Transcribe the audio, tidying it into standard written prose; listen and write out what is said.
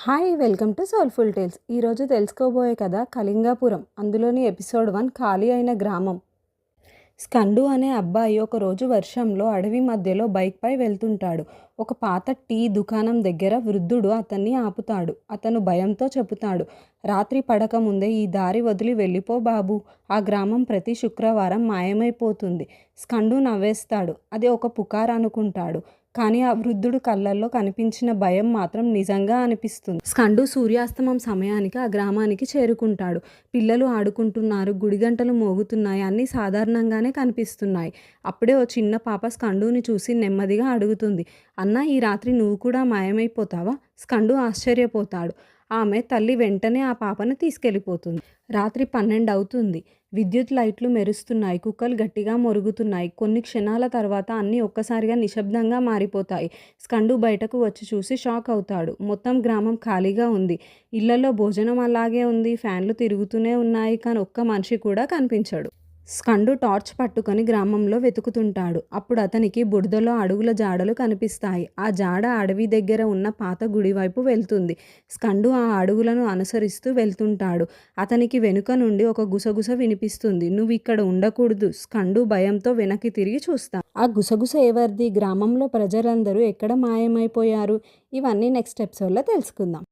Hi welcome to soulful tales. ఈరోజు తెలుసుకోబోయే కథ కళింగాపురం. అందులోని ఎపిసోడ్ 1 ఖాళీ అయిన గ్రామం. స్కండు అనే అబ్బాయి ఒకరోజు వర్షంలో అడవి మధ్యలో బైక్పై వెళ్తుంటాడు. ఒక పాత టీ దుకాణం దగ్గర వృద్ధుడు అతన్ని ఆపుతాడు. అతను భయంతో చెబుతాడు, రాత్రి పడక ముందే ఈ దారి వదిలి వెళ్ళిపో బాబు. ఆ గ్రామం ప్రతి శుక్రవారం మాయమైపోతుంది. స్కండు నవ్వేస్తాడు. అది ఒక పుకార్ అనుకుంటాడు. కానీ ఆ వృద్ధుడు కళ్ళల్లో కనిపించిన భయం మాత్రం నిజంగా అనిపిస్తుంది. స్కండు సూర్యాస్తమం సమయానికి ఆ గ్రామానికి చేరుకుంటాడు. పిల్లలు ఆడుకుంటున్నారు, గుడిగంటలు మోగుతున్నాయి, అన్నీ సాధారణంగానే కనిపిస్తున్నాయి. అప్పుడే ఓ చిన్న పాప స్కండుని చూసి నెమ్మదిగా అడుగుతుంది, అన్నా, ఈ రాత్రి నువ్వు కూడా మాయమైపోతావా? స్కండు ఆశ్చర్యపోతాడు. ఆమె తల్లి వెంటనే ఆ పాపను తీసుకెళ్ళిపోతుంది. రాత్రి 12 అవుతుంది. విద్యుత్ లైట్లు మెరుస్తున్నాయి. కుక్కలు గట్టిగా మొరుగుతున్నాయి. కొన్ని క్షణాల తర్వాత అన్నీ ఒక్కసారిగా నిశ్శబ్దంగా మారిపోతాయి. స్కండు బయటకు వచ్చి చూసి షాక్ అవుతాడు. మొత్తం గ్రామం ఖాళీగా ఉంది. ఇళ్లలో భోజనం అలాగే ఉంది. ఫ్యాన్లు తిరుగుతూనే ఉన్నాయి. కానీ ఒక్క మనిషి కూడా కనిపించడు. స్కండు టార్చ్ పట్టుకొని గ్రామంలో వెతుకుతుంటాడు. అప్పుడు అతనికి బురదలో అడుగుల జాడలు కనిపిస్తాయి. ఆ జాడ అడవి దగ్గర ఉన్న పాత గుడి వైపు వెళ్తుంది. స్కండు ఆ అడుగులను అనుసరిస్తూ వెళ్తుంటాడు. అతనికి వెనుక నుండి ఒక గుసగుస వినిపిస్తుంది. నువ్వు ఇక్కడ ఉండకూడదు. స్కండు భయంతో వెనక్కి తిరిగి చూస్తాడు. ఆ గుసగుస ఎవరిది? గ్రామంలో ప్రజలందరూ ఎక్కడ మాయమైపోయారు? ఇవన్నీ నెక్స్ట్ ఎపిసోడ్లో తెలుసుకుందాం.